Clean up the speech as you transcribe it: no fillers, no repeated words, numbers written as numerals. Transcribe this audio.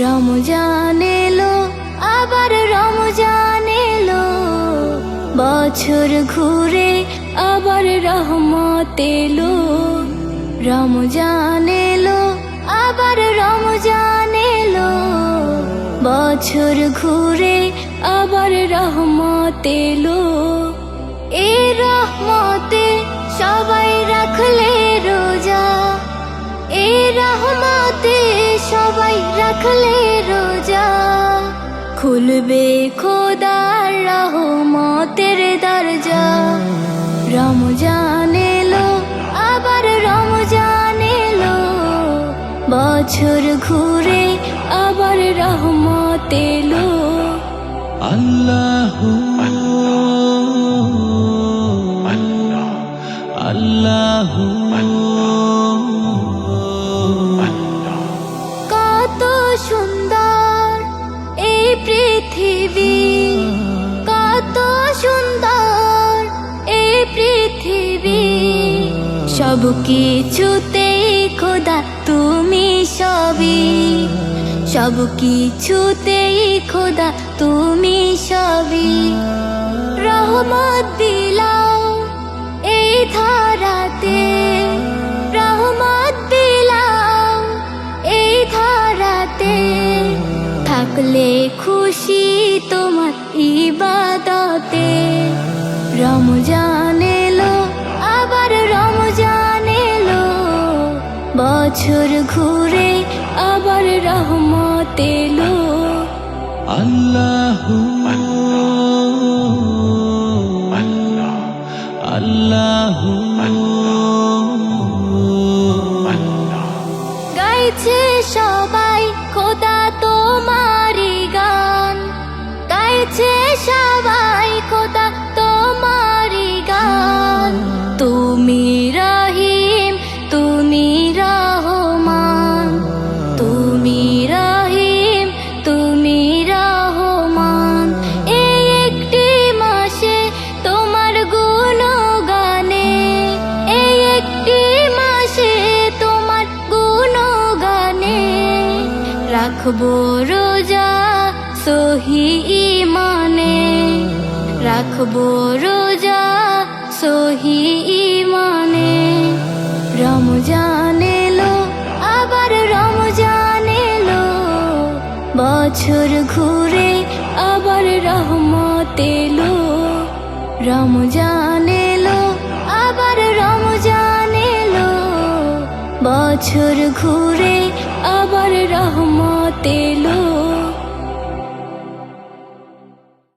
রমজান এলো, আবার রমজান এলো, বছর ঘুরে আবার রহমত এলো। রমজান এলো, আবার রমজান এলো, বছর ঘুরে আবার রহমত এলো। এই রহমতে সবাই রাখলে রোজা, এই রহমতে সবাই রাখলে রোজা, খুলবে খোদার রহমতের দরজা। রমজান এলো, আবার রমজান এলো, বছর ঘুরে আবার রহমত এলো। আল্লাহু আল্লাহু কত সুন্দর এই পৃথিবী, কত সুন্দর এই পৃথিবী, সব কিছুতেই খোদা তুমি সবই, সব কিছুতেই খোদা তুমি সবই। রহমত দিলাও এই ধরাতে, রহমত দিলাও এই ধরাতে, থাকলে খুশি তোমার ইবাদতে। রমজান এলো, আবার রমজান এলো, বছর ঘুরে আবার রহমত এলো। আল্লাহু আল্লাহু গাইছে সবাই খোদা তোমারি গান, গাইছে সবাই খোদা তোমারি গান। তুমি রহিম, তুমি রহমান, তুমি রহিম, তুমি রহমান। এই একটি মাসে তোমার গুণগানে, এই একটি মাসে তোমার গুণগানে, রাখবো রোজা সহি ইমানে, রাখবো রোজা সহি ইমানে। রমজান এলো, আবার রমজান এলো, বছর ঘুরে আবার রহমত এলো। রমজান এলো, আবার রমজান এলো, বছর ঘুরে আবার রহমত এলো।